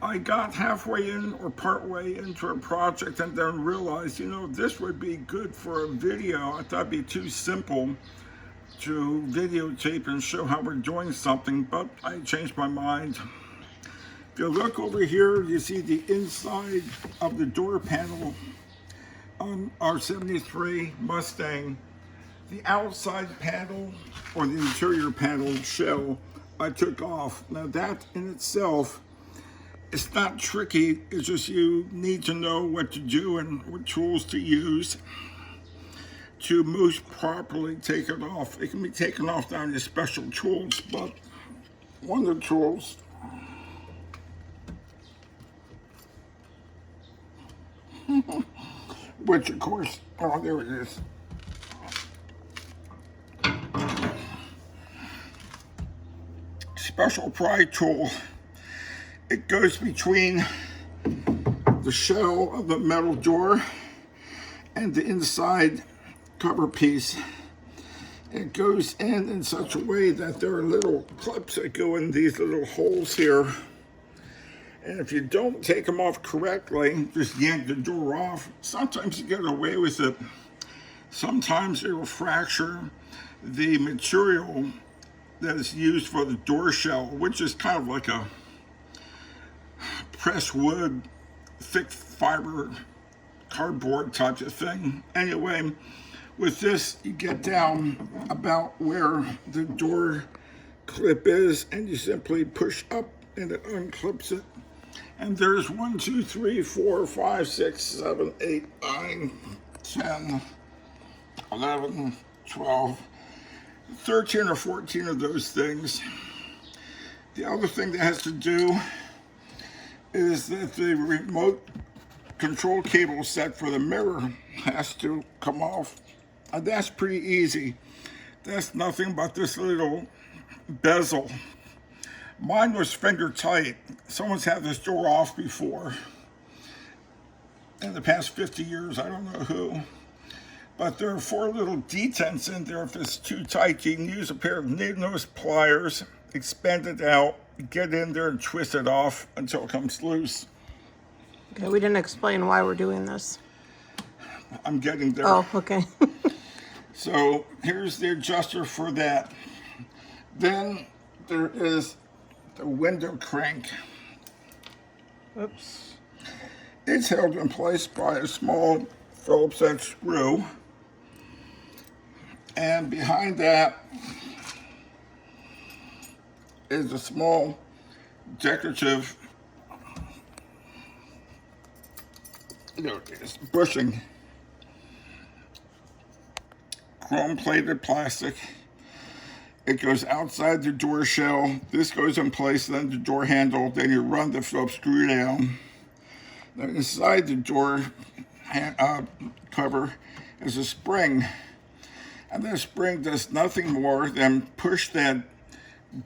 I got halfway in or partway into a project and then realized, this would be good for a video. I thought it'd be too simple to videotape and show how we're doing something, but I changed my mind. If you look over here, you see the inside of the door panel on our 73 Mustang. The outside panel or the interior panel shell I took off. Now that in itself, it's not tricky, it's just you need to know what to do and what tools to use to most properly take it off. It can be taken off down to special tools, but one of the tools which of course, oh, there it is. Special pry tool. It goes between the shell of the metal door and the inside cover piece. It goes in such a way that there are little clips that go in these little holes here. And if you don't take them off correctly, just yank the door off, sometimes you get away with it. Sometimes it will fracture the material that is used for the door shell, which is kind of like a pressed wood, thick fiber, cardboard type of thing. Anyway, with this, you get down about where the door clip is, and you simply push up and it unclips it. And there's 1, 2, 3, 4, 5, 6, 7, 8, 9, 10, 11, 12, 13 or 14 of those things. The other thing that has to do is that the remote control cable set for the mirror has to come off. And that's pretty easy. That's nothing but this little bezel. Mine was finger tight. Someone's had this door off before. In the past 50 years, I don't know who. But there are 4 little detents in there. If it's too tight, you can use a pair of needle-nose pliers, expand it out, get in there and twist it off until it comes loose. Okay, we didn't explain why we're doing this. I'm getting there. Oh, okay. So here's the adjuster for that. Then there is the window crank. Oops. It's held in place by a small Phillips head screw. And behind that is a small decorative, there it is, bushing. Chrome-plated plastic. It goes outside the door shell. This goes in place, then the door handle. Then you run the Phillips screw down. Then inside the door cover is a spring. And that spring does nothing more than push that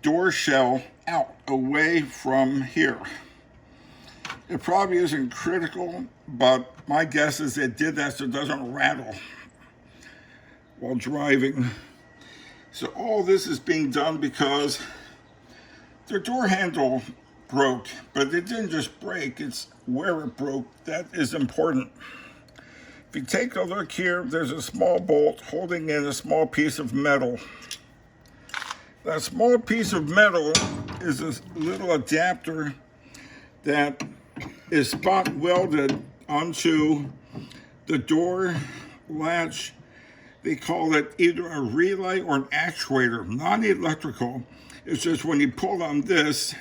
door shell out away from here. It probably isn't critical, but my guess is it did that so it doesn't rattle while driving. So all this is being done because the door handle broke, but it didn't just break, it's where it broke that is important. If you take a look here, there's a small bolt holding in a small piece of metal. That small piece of metal is a little adapter that is spot welded onto the door latch. They call it either a relay or an actuator, non-electrical. It's just when you pull on this,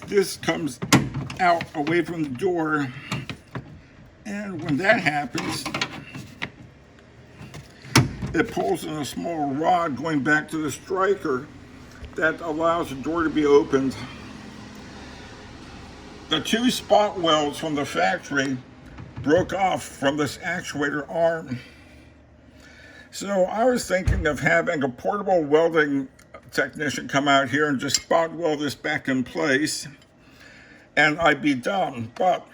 this comes out away from the door, and when that happens, it pulls in a small rod going back to the striker that allows the door to be opened. The 2 spot welds from the factory broke off from this actuator arm. So I was thinking of having a portable welding technician come out here and just spot weld this back in place, and I'd be done. But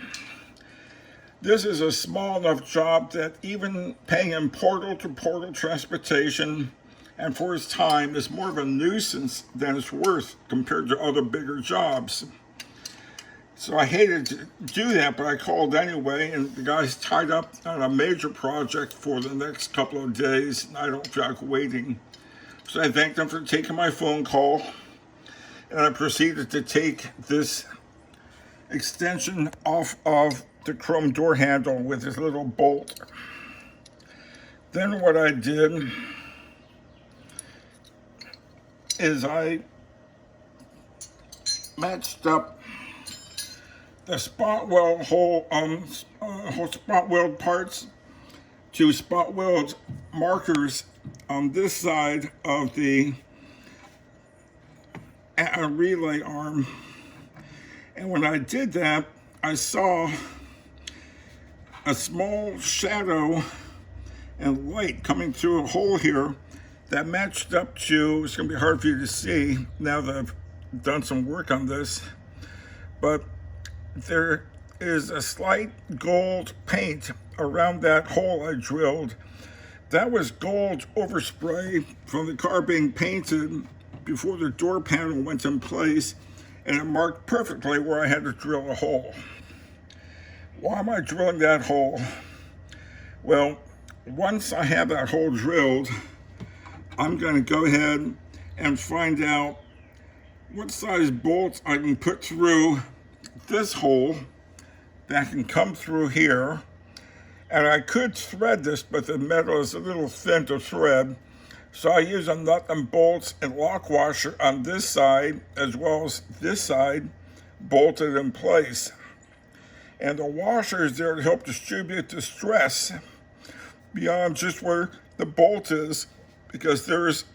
this is a small enough job that even paying in portal to portal transportation and for his time is more of a nuisance than it's worth compared to other bigger jobs. So I hated to do that, but I called anyway, and the guy's tied up on a major project for the next couple of days, and I don't feel like waiting. So I thanked him for taking my phone call, and I proceeded to take this extension off of the chrome door handle with this little bolt. Then what I did is I matched up the spot weld whole spot weld parts to spot weld markers on this side of the relay arm. And when I did that, I saw a small shadow and light coming through a hole here that matched up to, it's gonna be hard for you to see now that I've done some work on this, but there is a slight gold paint around that hole I drilled. That was gold overspray from the car being painted before the door panel went in place, and it marked perfectly where I had to drill a hole. Why am I drilling that hole? Well, once I have that hole drilled, I'm going to go ahead and find out what size bolts I can put through this hole that can come through here. And I could thread this, but the metal is a little thin to thread. So I use a nut and bolts and lock washer on this side as well as this side bolted in place. And the washer is there to help distribute the stress beyond just where the bolt is, because there's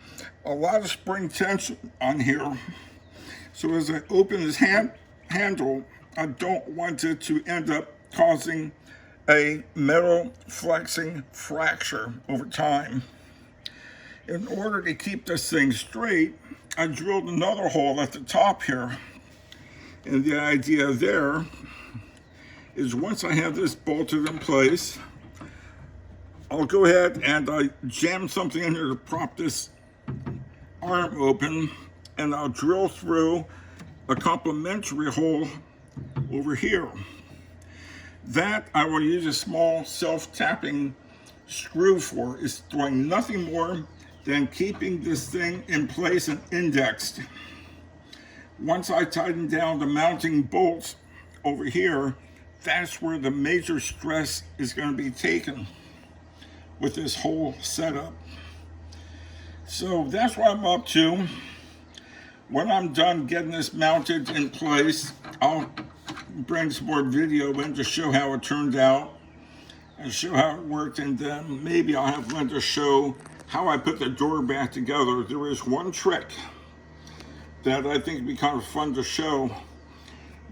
a lot of spring tension on here. So as I open this handle, I don't want it to end up causing a metal flexing fracture over time. In order to keep this thing straight, I drilled another hole at the top here. And the idea there is once I have this bolted in place, I'll go ahead and I jam something in here to prop this arm open, and I'll drill through a complementary hole over here. That I will use a small self-tapping screw for. It's doing nothing more than keeping this thing in place and indexed. Once I tighten down the mounting bolts over here, that's where the major stress is going to be taken with this whole setup. So that's what I'm up to. When I'm done getting this mounted in place, I'll bring some more video in to show how it turned out and show how it worked, and then maybe I'll have Linda show how I put the door back together. There is one trick that I think would be kind of fun to show.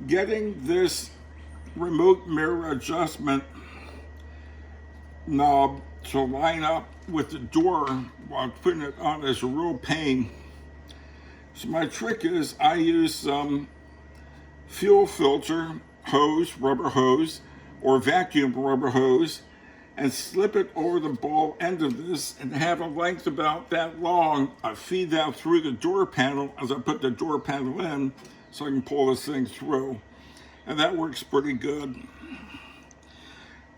Getting this remote mirror adjustment knob to line up with the door while putting it on is a real pain. So my trick is I use some fuel filter hose, rubber hose, or vacuum rubber hose, and slip it over the ball end of this and have a length about that long. I feed that through the door panel as I put the door panel in so I can pull this thing through. And that works pretty good.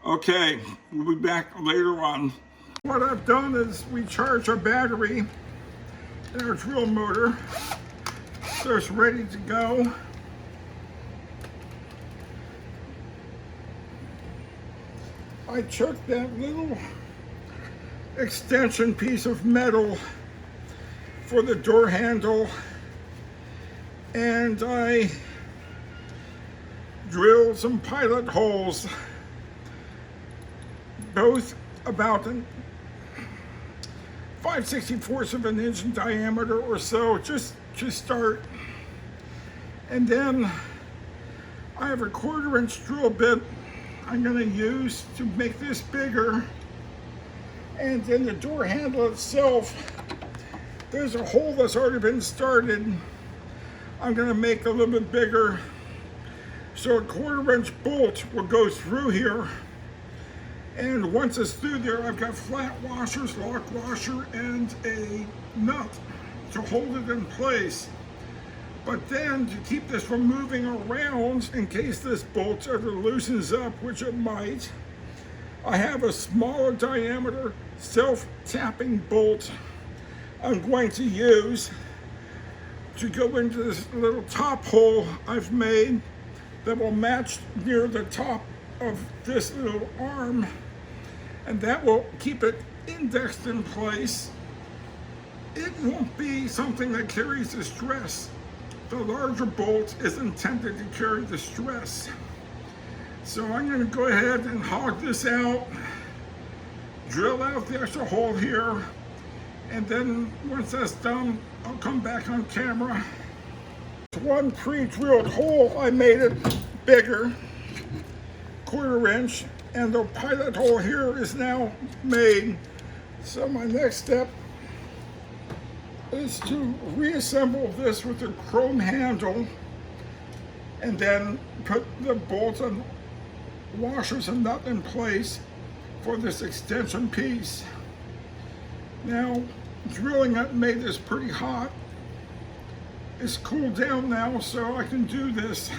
Okay, we'll be back later on. What I've done is recharge our battery in our drill motor, so it's ready to go. I took that little extension piece of metal for the door handle and I drilled some pilot holes, both about 5/64 of an inch in diameter or so, just to start. And then I have a 1/4 inch drill bit I'm going to use to make this bigger. And then the door handle itself, there's a hole that's already been started. I'm going to make a little bit bigger. So a 1/4 inch bolt will go through here And once it's through there, I've got flat washers, lock washer, and a nut to hold it in place. But then to keep this from moving around in case this bolt ever loosens up, which it might, I have a smaller diameter self-tapping bolt I'm going to use to go into this little top hole I've made that will match near the top of this little arm, and that will keep it indexed in place. It won't be something that carries the stress. The larger bolt is intended to carry the stress. So I'm going to go ahead and hog this out, drill out the extra hole here, and then once that's done, I'll come back on camera. One pre-drilled hole, I made it bigger, 1/4 inch, and the pilot hole here is now made. So my next step is to reassemble this with a chrome handle and then put the bolts and washers and nut in place for this extension piece. Now, drilling it made this pretty hot. It's cooled down now, so I can do this,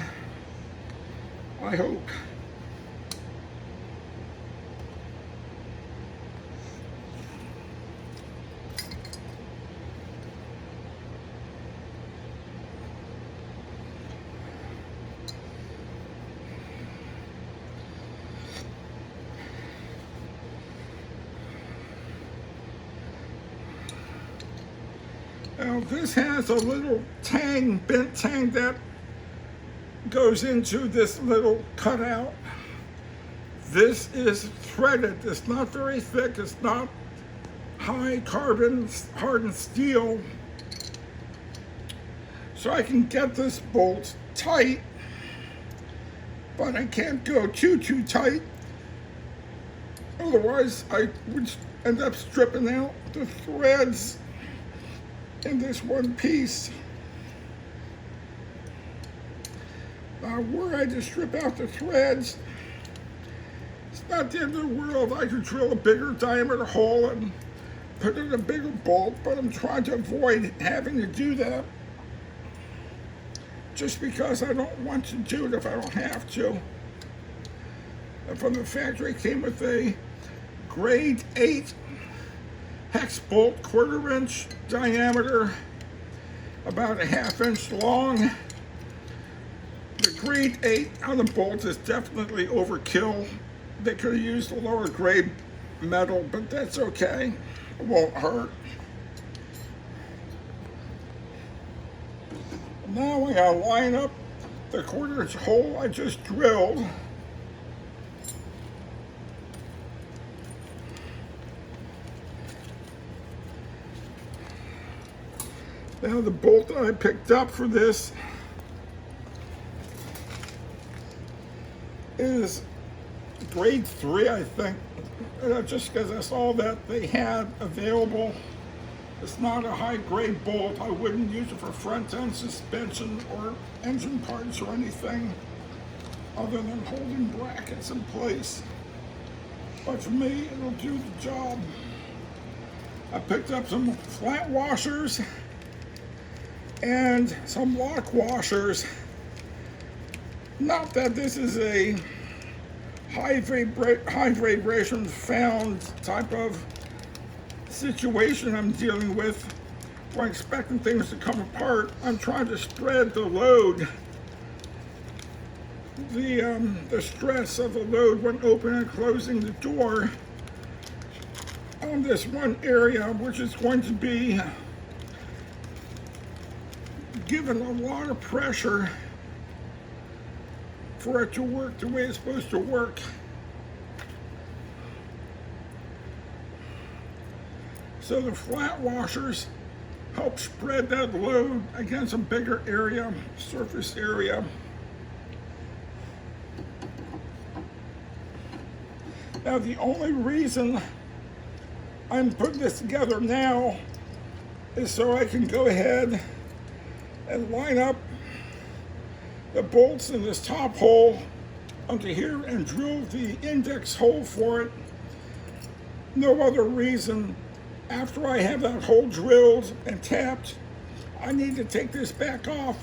I hope. Now this has a little tang, bent tang that goes into this little cutout. This is threaded. It's not very thick. It's not high carbon hardened steel. So I can get this bolt tight, but I can't go too tight. Otherwise, I would end up stripping out the threads in this one piece. Were I to strip out the threads, it's not the end of the world. I could drill a bigger diameter hole and put in a bigger bolt, but I'm trying to avoid having to do that just because I don't want to do it if I don't have to. And from the factory, it came with a grade 8 hex bolt, 1/4 inch diameter, about a 1/2 inch long. The grade 8 on the bolt is definitely overkill. They could have used a lower grade metal, but that's okay. It won't hurt. Now I gotta line up the 1/4 inch hole I just drilled. Now the bolt that I picked up for this is grade 3, I think, just because that's all that they had available. It's not a high grade bolt. I wouldn't use it for front end suspension or engine parts or anything other than holding brackets in place. But for me, it'll do the job. I picked up some flat washers and some lock washers. Not that this is a high vibration found type of situation I'm dealing with, where I'm expecting things to come apart. I'm trying to spread the load, the stress of the load when opening and closing the door on this one area, which is going to be given a lot of pressure for it to work the way it's supposed to work. So the flat washers help spread that load against a bigger area, surface area. Now the only reason I'm putting this together now is so I can go ahead and line up the bolts in this top hole onto here and drill the index hole for it no other reason, after I have that hole drilled and tapped, I need to take this back off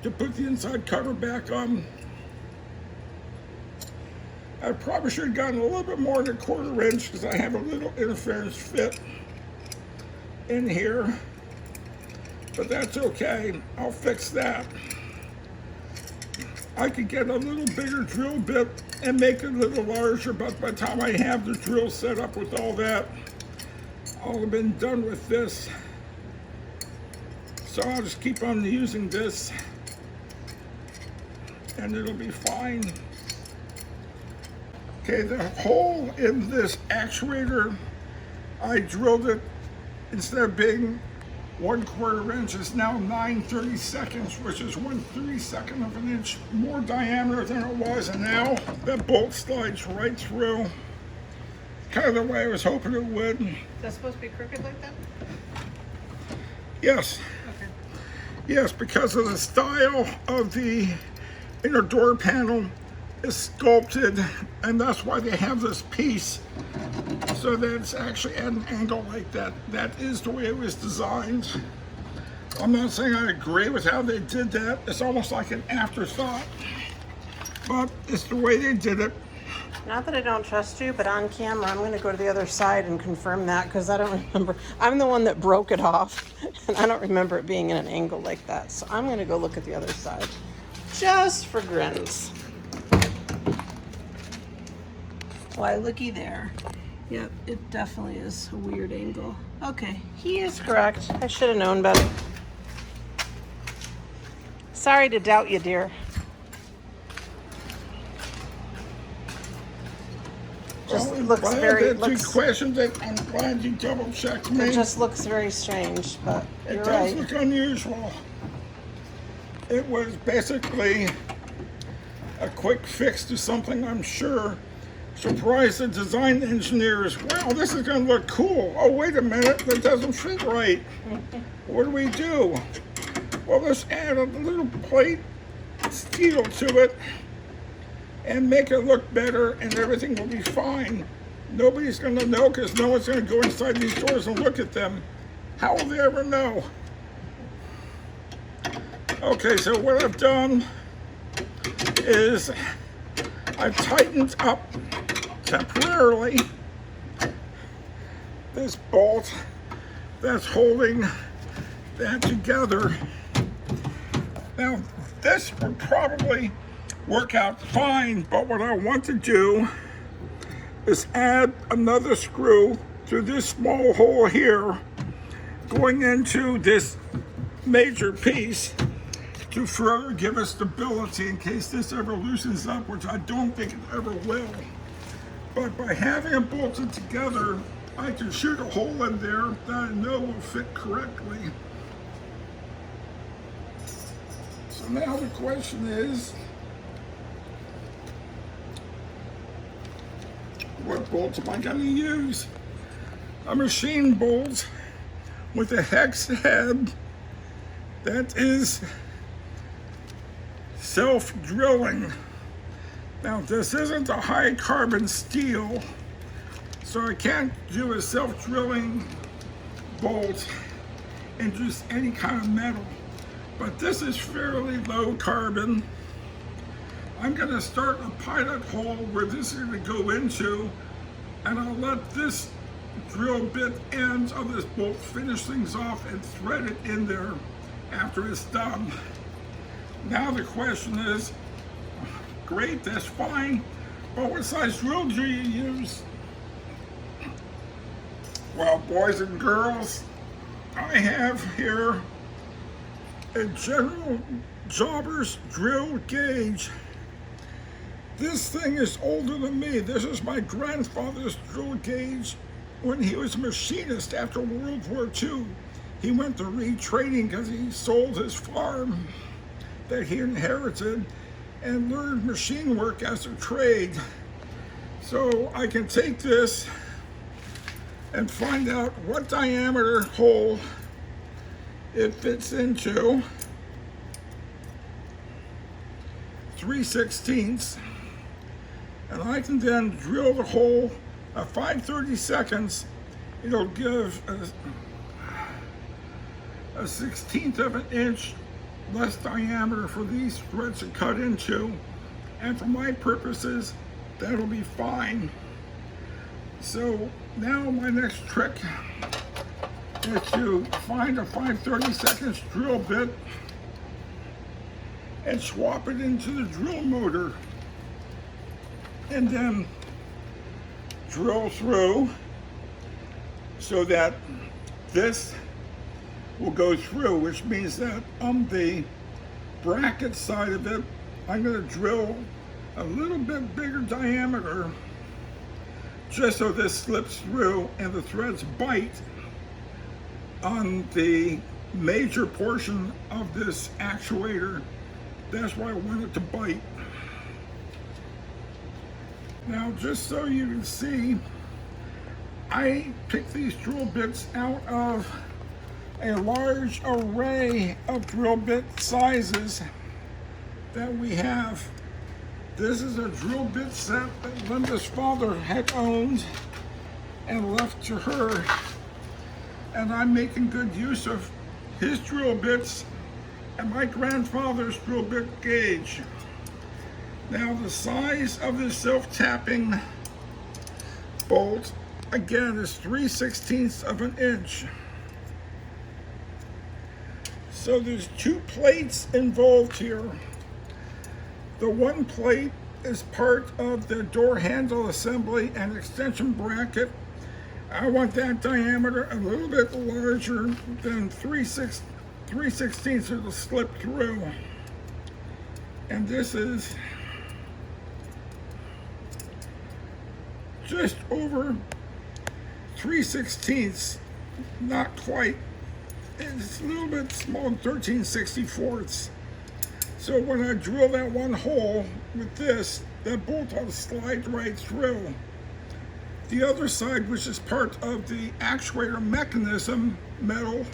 to put the inside cover back on. I probably should have gotten a little bit more than a 1/4 inch because I have a little interference fit in here, but that's okay. I'll fix that. I could get a little bigger drill bit and make it a little larger, but by the time I have the drill set up with all that, I'll have been done with this. So I'll just keep on using this and it'll be fine. Okay, the hole in this actuator, I drilled it, instead of being 1/4 inch, it's now 9/32, which is 1/32 of an inch more diameter than it was, and now that bolt slides right through, kind of the way I was hoping it would. Is that supposed to be crooked like that? Yes. Okay. Yes, because of the style of the inner door panel is sculpted, and that's why they have this piece so that it's actually at an angle like that. That is the way it was designed. I'm not saying I agree with how they did that. It's almost like an afterthought, but it's the way they did it. Not that I don't trust you, but on camera, I'm going to go to the other side and confirm that because I don't remember. I'm the one that broke it off, and I don't remember it being in an angle like that. So I'm going to go look at the other side, just for grins. Why, looky there. Yep, it definitely is a weird angle. Okay, he is correct. I should have known better. Sorry to doubt you, dear. Just looks Well, very. I had two questions that I'm glad you double checked me. It just looks very strange, but It you're does right. look unusual. It was basically a quick fix to something, I'm sure. Surprised the design engineers. Wow, this is going to look cool. Oh, wait a minute, that doesn't fit right. What do we do? Well, let's add a little plate steel to it and make it look better, and everything will be fine. Nobody's going to know because no one's going to go inside these doors and look at them. How will they ever know? Okay, so what I've done is I've tightened up temporarily this bolt that's holding that together. Now, this would probably work out fine, but what I want to do is add another screw through this small hole here, going into this major piece to further give us stability in case this ever loosens up, which I don't think it ever will. But by having it bolted together, I can shoot a hole in there that I know will fit correctly. So now the question is, what bolts am I going to use? A machine bolt with a hex head that is self-drilling. Now, this isn't a high carbon steel, so I can't do a self-drilling bolt in just any kind of metal. But this is fairly low carbon. I'm going to start a pilot hole where this is going to go into, and I'll let this drill bit ends of this bolt finish things off and thread it in there after it's done. Now the question is, great, that's fine, but what size drill do you use? Well, boys and girls, I have here a General Jobber's drill gauge. This thing is older than me. This is my grandfather's drill gauge when he was a machinist after World War II. He went to retraining because he sold his farm that he inherited and learned machine work as a trade. So I can take this and find out what diameter hole it fits into. 3/16, and I can then drill the hole At 5:30 seconds, it'll give a 1/16 of an inch less diameter for these threads to cut into, and for my purposes, that'll be fine. So now my next trick is to find a 5/30 seconds drill bit and swap it into the drill motor, and then drill through so that this will go through, which means that on the bracket side of it, I'm going to drill a little bit bigger diameter just so this slips through and the threads bite on the major portion of this actuator. That's why I want it to bite. Now, just so you can see, I picked these drill bits out of a large array of drill bit sizes that we have. This is a drill bit set that Linda's father had owned and left to her, and I'm making good use of his drill bits and my grandfather's drill bit gauge. Now, the size of this self-tapping bolt, again, is 3/16 of an inch. So there's two plates involved here. The one plate is part of the door handle assembly and extension bracket. I want that diameter a little bit larger than 3/16 it'll slip through. And this is just over 3/16, not quite. It's a little bit small, 13/64. So when I drill that one hole with this, that bolt will slide right through. The other side, which is part of the actuator mechanism, metal,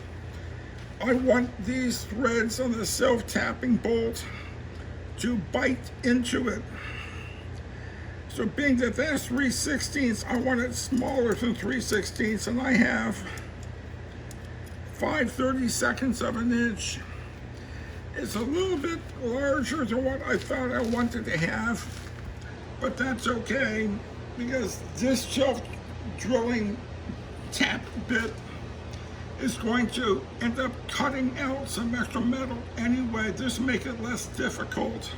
I want these threads on the self-tapping bolt to bite into it. So being that that's 3/16, I want it smaller than 3/16, and I have 5/30 seconds of an inch. It's a little bit larger than what I thought I wanted to have, but that's okay, because this shelf drilling tap bit is going to end up cutting out some extra metal anyway. This will make it less difficult.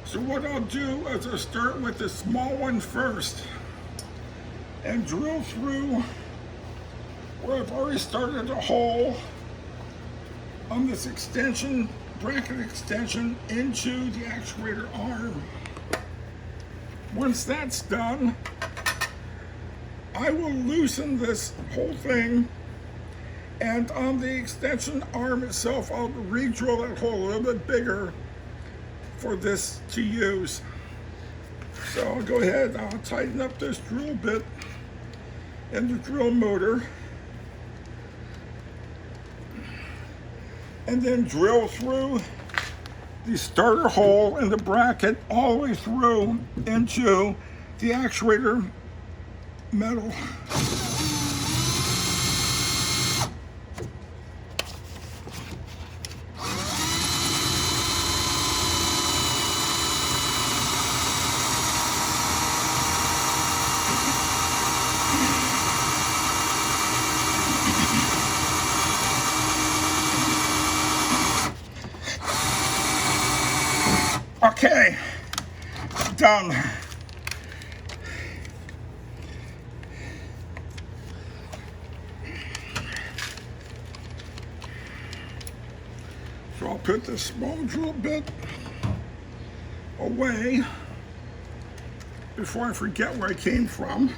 So what I'll do is I'll start with the small one first and drill through where I've already started a hole on this extension, bracket extension, into the actuator arm. Once that's done, I will loosen this whole thing, and on the extension arm itself, I'll re-drill that hole a little bit bigger for this to use. So I'll go ahead and I'll tighten up this drill bit and the drill motor, and then drill through the starter hole in the bracket all the way through into the actuator metal. Okay, done. So I'll put this small drill bit away before I forget where I came from.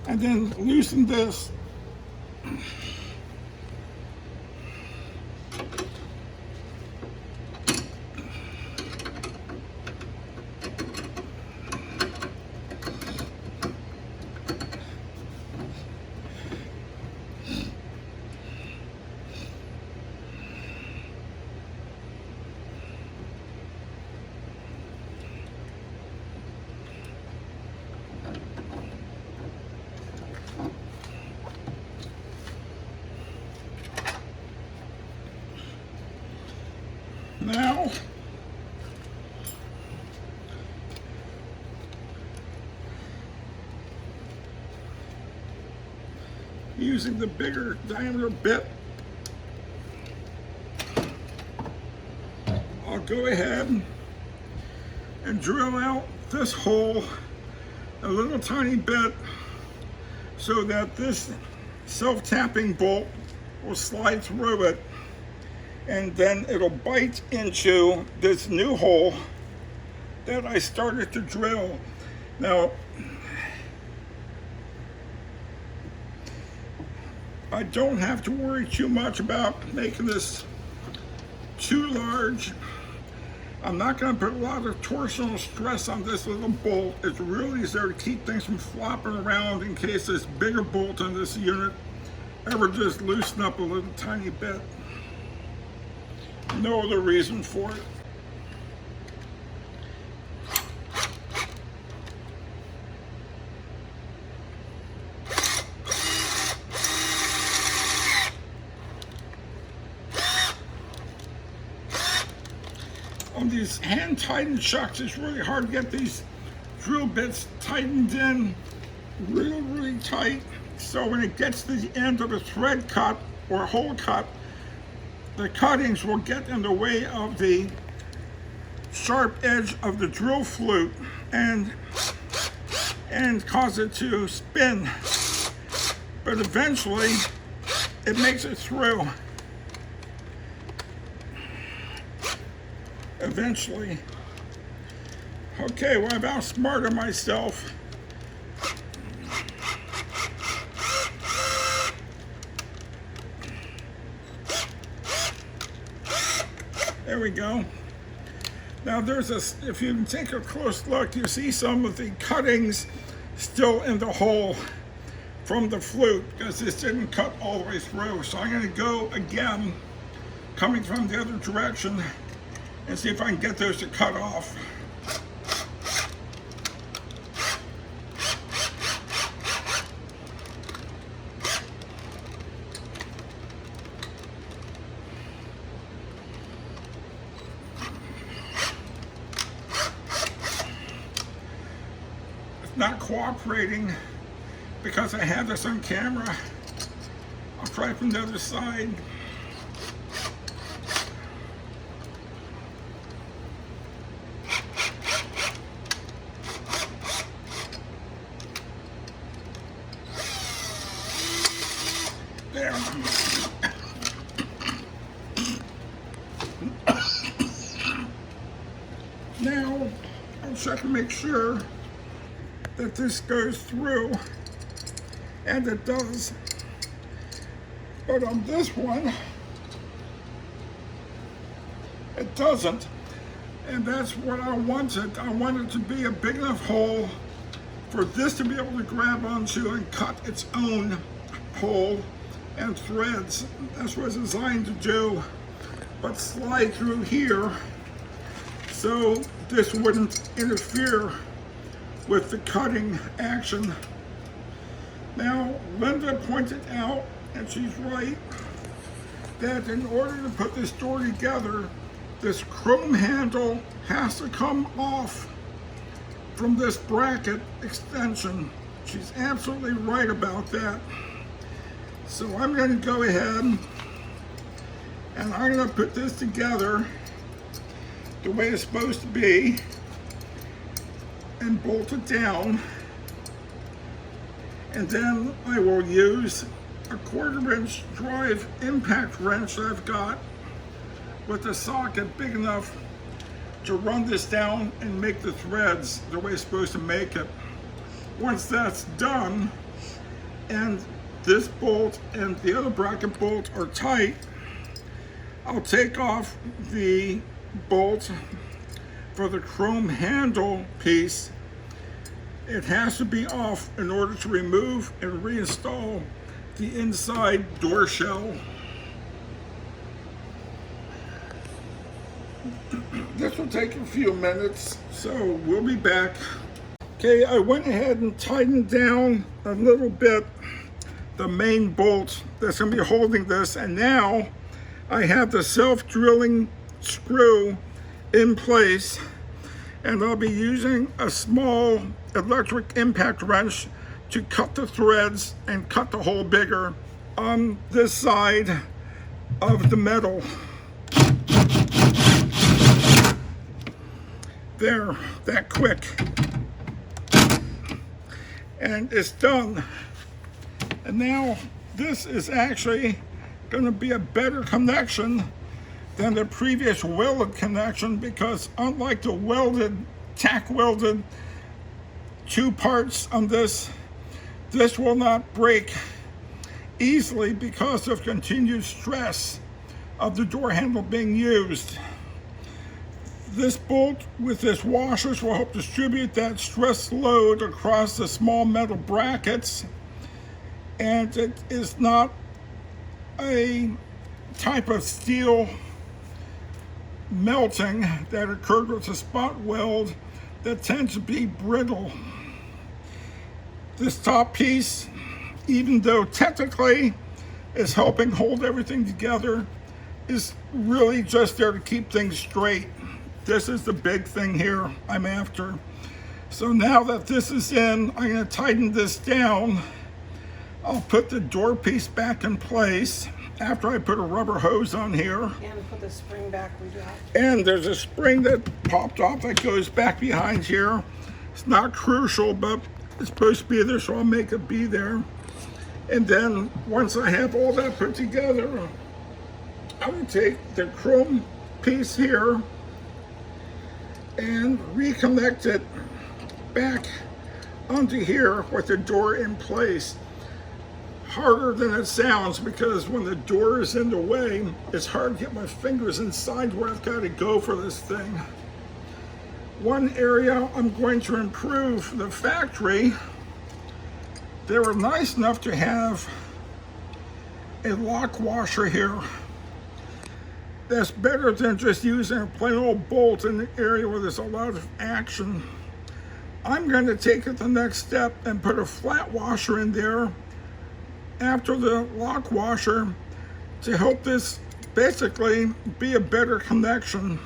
And then loosen this. using the bigger diameter bit, I'll go ahead and drill out this hole a little tiny bit so that this self-tapping bolt will slide through it, and then it'll bite into this new hole that I started to drill. Now, I don't have to worry too much about making this too large. I'm not going to put a lot of torsional stress on this little bolt. It really is there to keep things from flopping around in case this bigger bolt on this unit ever just loosen up a little tiny bit. No other reason for it. On these hand tightened chucks, it's really hard to get these drill bits tightened in really tight. So when it gets to the end of a thread cut or hole cut, the cuttings will get in the way of the sharp edge of the drill flute and cause it to spin. But eventually it makes it through. Eventually. Okay, well, I've outsmarted myself. There we go. Now if you can take a close look, you see some of the cuttings still in the hole from the flute because this didn't cut all the way through. So I'm going to go again, coming from the other direction, and see if I can get those to cut off. It's not cooperating because I have this on camera. I'll try from the other side. There. Now, I'll check and make sure that this goes through, and it does. But on this one, it doesn't. And that's what I wanted. I wanted it to be a big enough hole for this to be able to grab onto and cut its own hole and threads. That's what it's designed to do, but slide through here so this wouldn't interfere with the cutting action. Now, Linda pointed out, and she's right, that in order to put this door together, this chrome handle has to come off from this bracket extension. She's absolutely right about that. So I'm going to go ahead and I'm going to put this together the way it's supposed to be and bolt it down. And then I will use a 1/4-inch drive impact wrench that I've got with a socket big enough to run this down and make the threads the way it's supposed to make it. Once that's done, and this bolt and the other bracket bolt are tight, I'll take off the bolt for the chrome handle piece. It has to be off in order to remove and reinstall the inside door shell. This will take a few minutes, so we'll be back. Okay, I went ahead and tightened down a little bit the main bolt that's going to be holding this, and now I have the self-drilling screw in place, and I'll be using a small electric impact wrench to cut the threads and cut the hole bigger on this side of the metal. There, that quick. And it's done. And now this is actually going to be a better connection than the previous welded connection, because unlike the welded, tack welded 2 parts on this will not break easily because of continued stress of the door handle being used. This bolt with this washers will help distribute that stress load across the small metal brackets, and it is not a type of steel melting that occurred with a spot weld that tends to be brittle. This top piece, even though technically is helping hold everything together, is really just there to keep things straight. This is the big thing here I'm after. So now that this is in, I'm going to tighten this down. I'll put the door piece back in place after I put a rubber hose on here. And put the spring back we dropped. And there's a spring that popped off that goes back behind here. It's not crucial, but it's supposed to be there, so I'll make it be there. And then once I have all that put together, I'm going to take the chrome piece here and reconnect it back onto here with the door in place. Harder than it sounds, because when the door is in the way, it's hard to get my fingers inside where I've got to go for this thing. One area I'm going to improve, the factory, they were nice enough to have a lock washer here. That's better than just using a plain old bolt in the area where there's a lot of action. I'm going to take it the next step and put a flat washer in there after the lock washer to help this basically be a better connection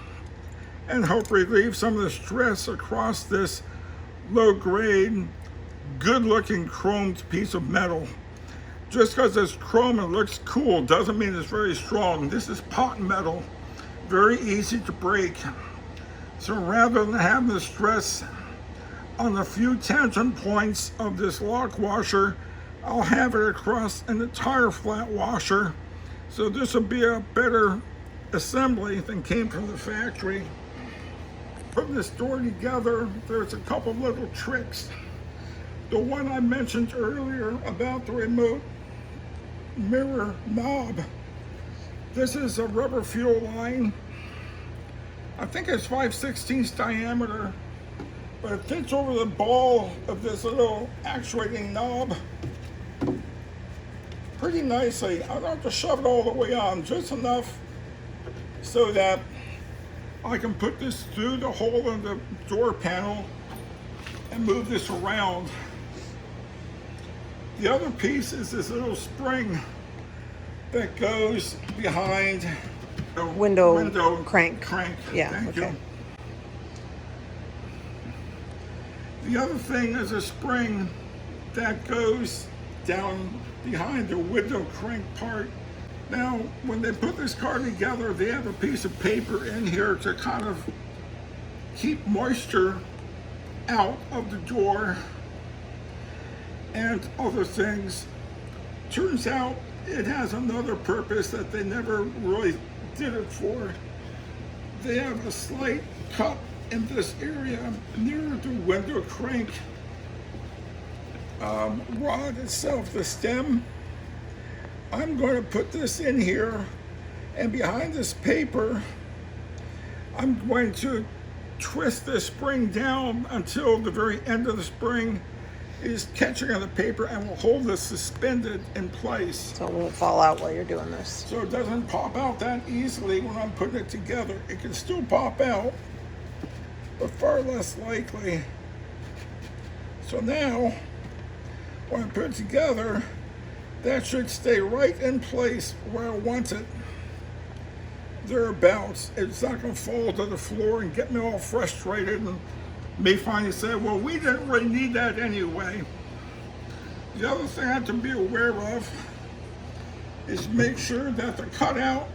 and help relieve some of the stress across this low grade, good looking chromed piece of metal. Just because it's chrome and looks cool doesn't mean it's very strong. This is pot metal, very easy to break. So rather than having the stress on a few tangent points of this lock washer, I'll have it across an entire flat washer. So this will be a better assembly than came from the factory. Putting this door together, there's a couple little tricks. The one I mentioned earlier about the remote mirror knob. This is a rubber fuel line. I think it's 5/16 diameter, but it fits over the ball of this little actuating knob pretty nicely. I don't have to shove it all the way on, just enough so that I can put this through the hole in the door panel and move this around. The other piece is this little spring that goes behind the window crank. Yeah, Thank okay. you. The other thing is a spring that goes down behind the window crank part. Now, when they put this car together, they have a piece of paper in here to kind of keep moisture out of the door and other things. Turns out it has another purpose that they never really did it for. They have a slight cut in this area near the window crank rod itself, the stem. I'm going to put this in here, and behind this paper, I'm going to twist this spring down until the very end of the spring is catching on the paper and will hold this suspended in place. So it won't fall out while you're doing this. So it doesn't pop out that easily when I'm putting it together. It can still pop out, but far less likely. So now, when I put it together, that should stay right in place where I want it. Thereabouts. It's not going to fall to the floor and get me all frustrated and me finally say, well, we didn't really need that anyway. The other thing I have to be aware of is make sure that the cutout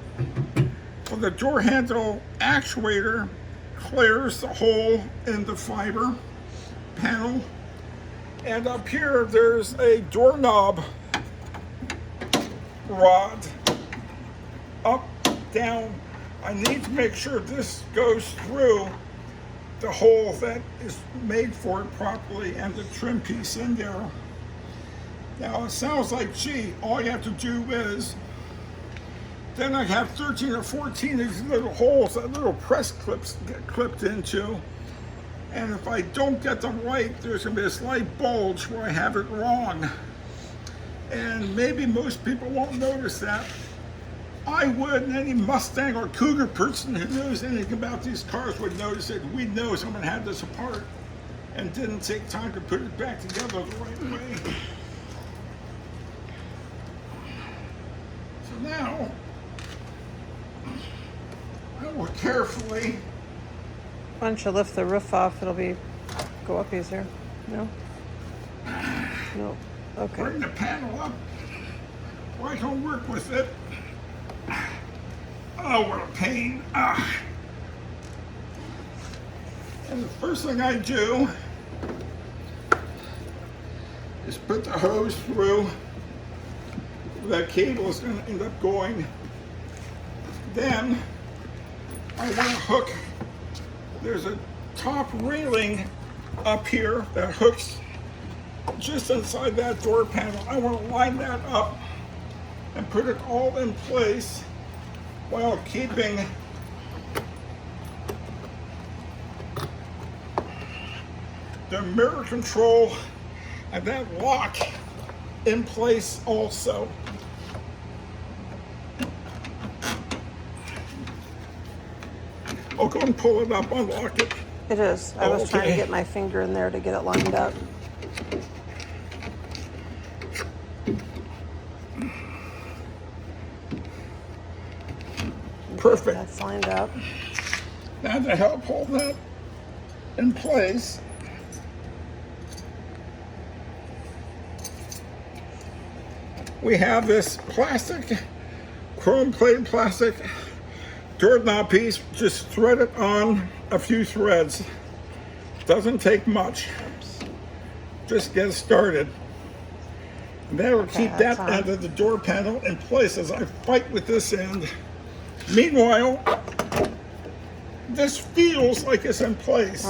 for the door handle actuator clears the hole in the fiber panel. And up here, there's a doorknob rod, up, down. I need to make sure this goes through the hole that is made for it properly and the trim piece in there. Now it sounds like, gee, all you have to do is, then I have 13 or 14 of these little holes that little press clips get clipped into. And if I don't get them right, there's gonna be a slight bulge where I have it wrong. And maybe most people won't notice that. I would, and any Mustang or Cougar person who knows anything about these cars would notice it. We'd know someone had this apart and didn't take time to put it back together the right way. So now, I will carefully. Why don't you lift the roof off? It'll go up easier. No? No. Okay. Bring the panel up. Well, I can work with it. Oh, what a pain. And the first thing I do is put the hose through. That cable is going to end up going. Then I want to hook. There's a top railing up here that hooks just inside that door panel. I want to line that up and put it all in place while keeping the mirror control and that lock in place also. Oh, go and pull it up, unlock it. It is. I was trying to Okay. get my finger in there to get it lined up. Perfect. That's lined up. Now to help hold that in place, we have this plastic, chrome-plated plastic doorknob piece. Just thread it on a few threads. Doesn't take much. Just get started. And that'll keep that that's on. end of the door panel in place as I fight with this end. Meanwhile, this feels like it's in place.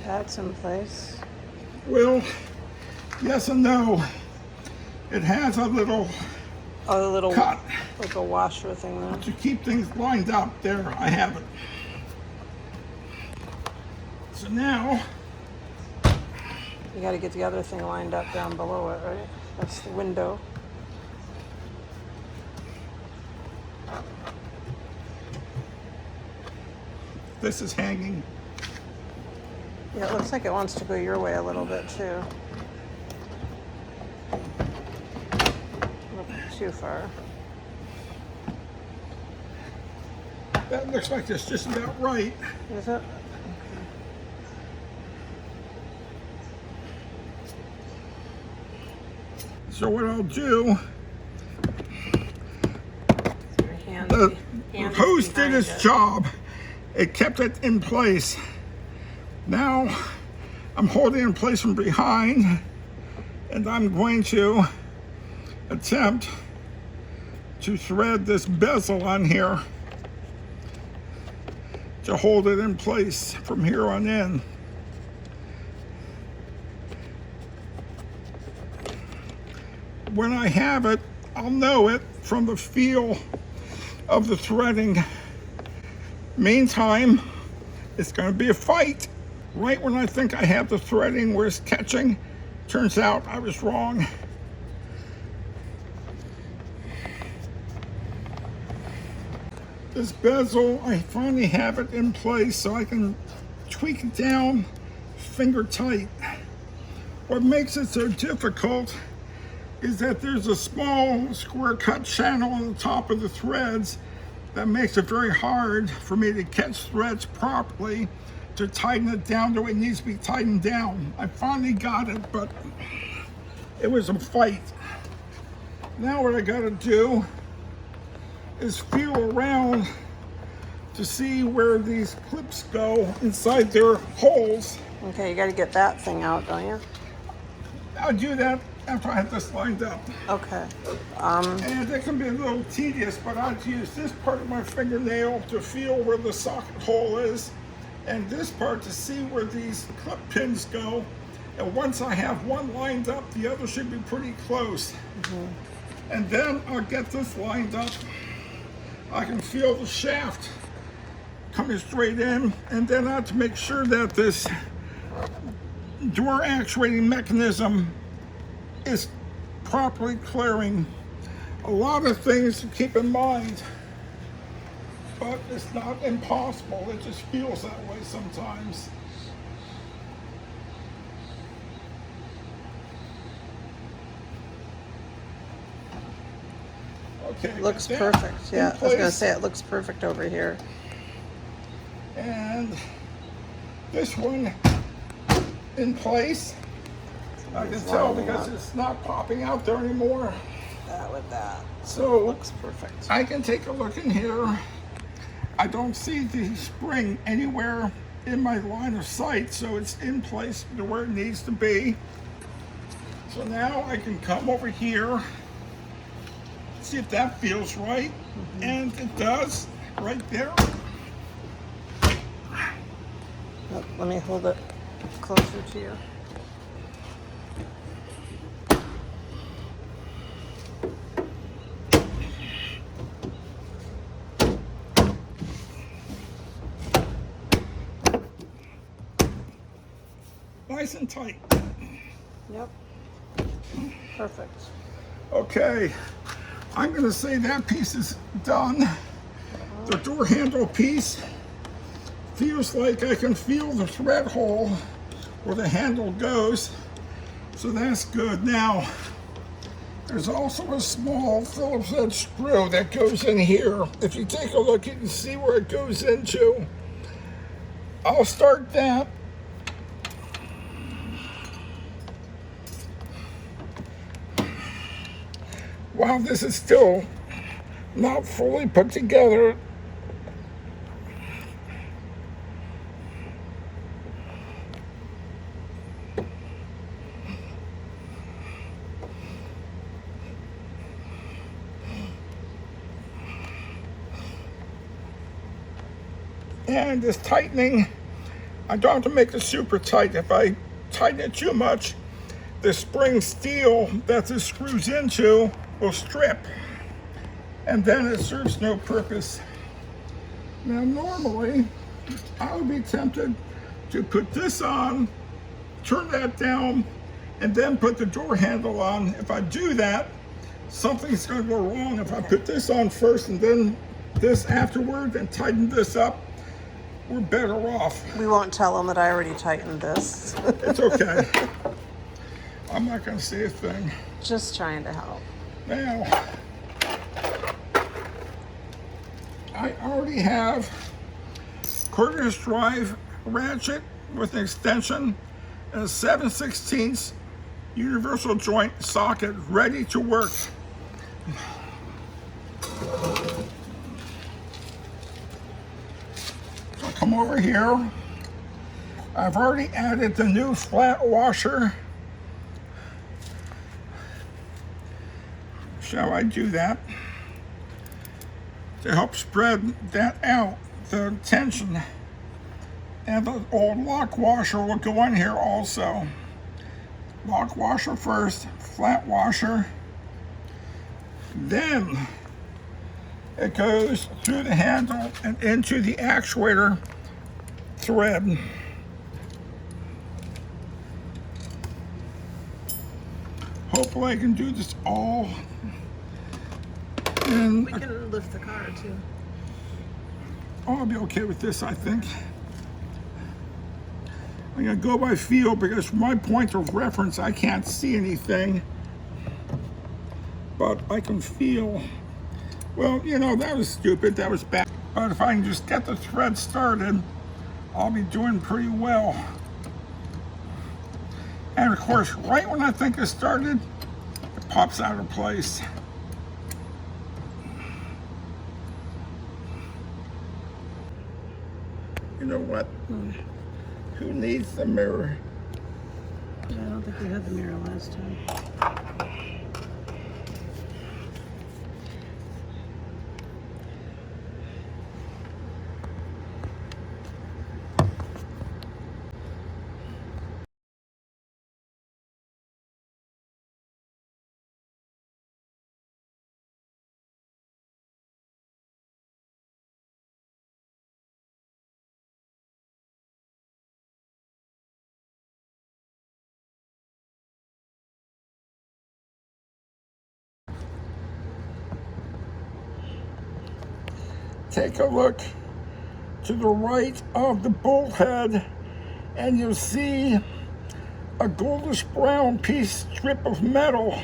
That's in place. Well, yes and no. It has a little Oh, the little cut like a washer thing there. to keep things lined up. There, I have it. So now, You got to get the other thing lined up down below it, right? That's the window. this is hanging. Yeah, it looks like it wants to go your way a little bit too. A little bit too far. That looks like it's just about right. Is it? So what I'll do, Your hand. the hand is hose did behind its it. job. It kept it in place. Now I'm holding it in place from behind, and I'm going to attempt to thread this bezel on here to hold it in place from here on in. When I have it, I'll know it from the feel of the threading. Meantime, it's going to be a fight. Right when I think I have the threading where it's catching, turns out I was wrong. This bezel, I finally have it in place so I can tweak it down finger tight. What makes it so difficult is that there's a small square cut channel on the top of the threads that makes it very hard for me to catch threads properly to tighten it down the way it needs to be tightened down. I finally got it, but it was a fight. Now what I gotta do is feel around to see where these clips go inside their holes. Okay, you got to get that thing out, don't you? I'll do that after I have this lined up. Okay. And it can be a little tedious, but I'll use this part of my fingernail to feel where the socket hole is, and this part to see where these clip pins go. And once I have one lined up, the other should be pretty close. And then I'll get this lined up. I can feel the shaft coming straight in, and then I have to make sure that this door actuating mechanism is properly clearing. A lot of things to keep in mind, but it's not impossible. It just feels that way sometimes. Okay, Looks that perfect. in Yeah, I was going to place. say it looks perfect over here. And this one in place. I can tell because it's not popping out there anymore. That with that. So Looks perfect. I can take a look in here. I don't see the spring anywhere in my line of sight, so it's in place to where it needs to be. So now I can come over here, see if that feels right, and it does right there. Let me hold it closer to you. Nice and tight. Yep. Perfect. Okay, I'm gonna say that piece is done. The door handle piece feels like I can feel the thread hole where the handle goes, so that's good. Now, there's also a small Phillips head screw that goes in here. If you take a look, you can see where it goes into. I'll start that. While this is still not fully put together, and this tightening, I don't have to make it super tight. If I tighten it too much, the spring steel that this screws into will strip, and then it serves no purpose. Now normally, I would be tempted to put this on, turn that down, and then put the door handle on. If I do that, something's gonna go wrong. If I put this on first and then this afterward and tighten this up, we're better off. We won't tell them that I already tightened this. It's okay. I'm not gonna say a thing. Just trying to help. Now, I already have quarter-inch drive ratchet with an extension and a 7/16 universal joint socket ready to work. So come over here. I've already added the new flat washer. Shall I do that? To help spread that out, the tension. And the old lock washer will go in here also. Lock washer first, flat washer. Then it goes through the handle and into the actuator thread. Hopefully I can do this all. And We can lift the car too. I'll be okay with this, I think. I'm gonna go by feel because from my point of reference, I can't see anything, but I can feel. Well, you know, that was stupid, that was bad. But if I can just get the thread started, I'll be doing pretty well. And of course, right when I think it started, it pops out of place. You know what? Who needs the mirror? I don't think we had the mirror last time. Take a look to the right of the bolt head and you'll see a goldish brown strip of metal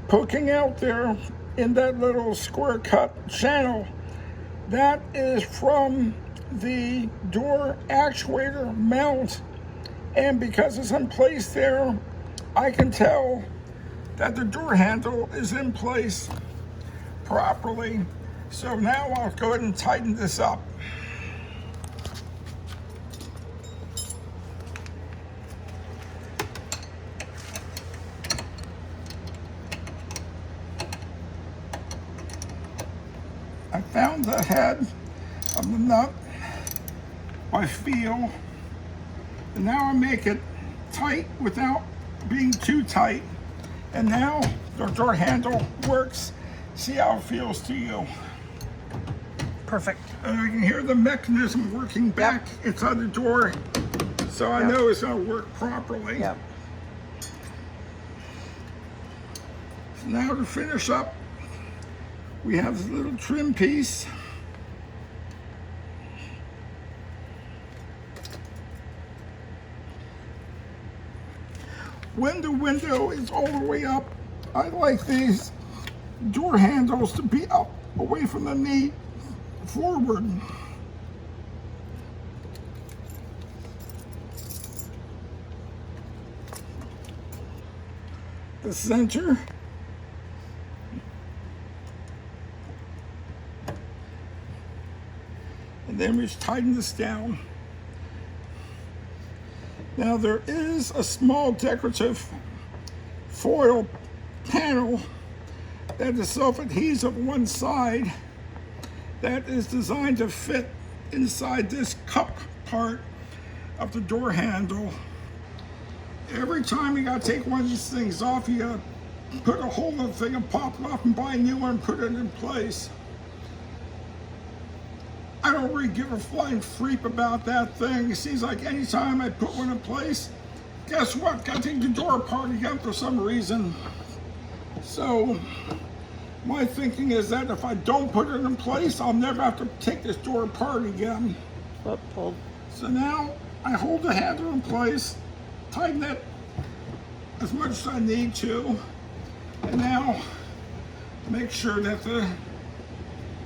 poking out there in that little square cut channel. That is from the door actuator mount, and because it's in place there, I can tell that the door handle is in place properly. So now I'll go ahead and tighten this up. I found the head of the nut by feel, and now I make it tight without being too tight. And now the door handle works. See how it feels to you. Perfect. And I can hear the mechanism working back inside the door, so I know it's going to work properly. Yep. So now to finish up, we have this little trim piece. When the window is all the way up, I like these door handles to be up away from the knee forward. The center. And then we just tighten this down. Now there is a small decorative foil panel that is self-adhesive one side that is designed to fit inside this cup part of the door handle. Every time you gotta take one of these things off, you gotta put a hole in the thing and pop it off and buy a new one and put it in place. I don't really give a flying freak about that thing. It seems like anytime I put one in place, guess what? Gotta take the door apart again for some reason. So my thinking is that if I don't put it in place, I'll never have to take this door apart again. Pulled. So now I hold the handle in place, tighten it as much as I need to, and now make sure that the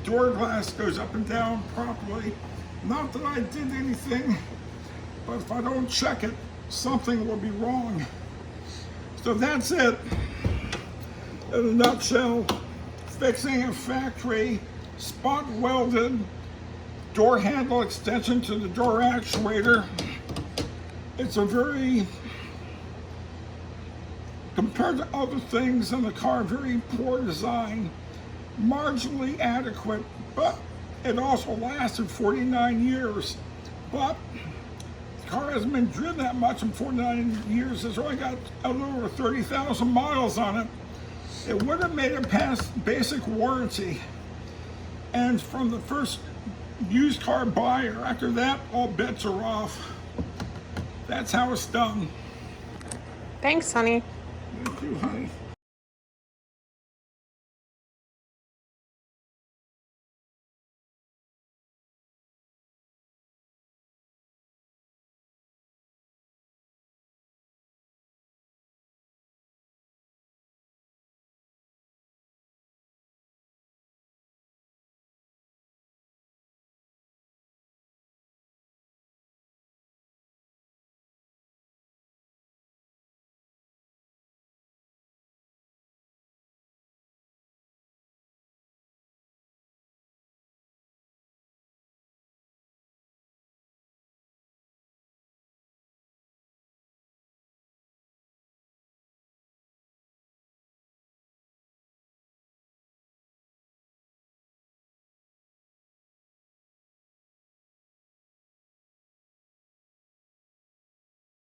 door glass goes up and down properly. Not that I did anything, but if I don't check it, something will be wrong. So that's it, in a nutshell. Fixing a factory spot welded door handle extension to the door actuator. It's a very, compared to other things in the car, very poor design. Marginally adequate, but it also lasted 49 years. But the car hasn't been driven that much in 49 years. It's only got a little over 30,000 miles on it. It would have made it past basic warranty. And from the first used car buyer, after that, all bets are off. That's how it's done. Thanks, honey. Thank you, honey.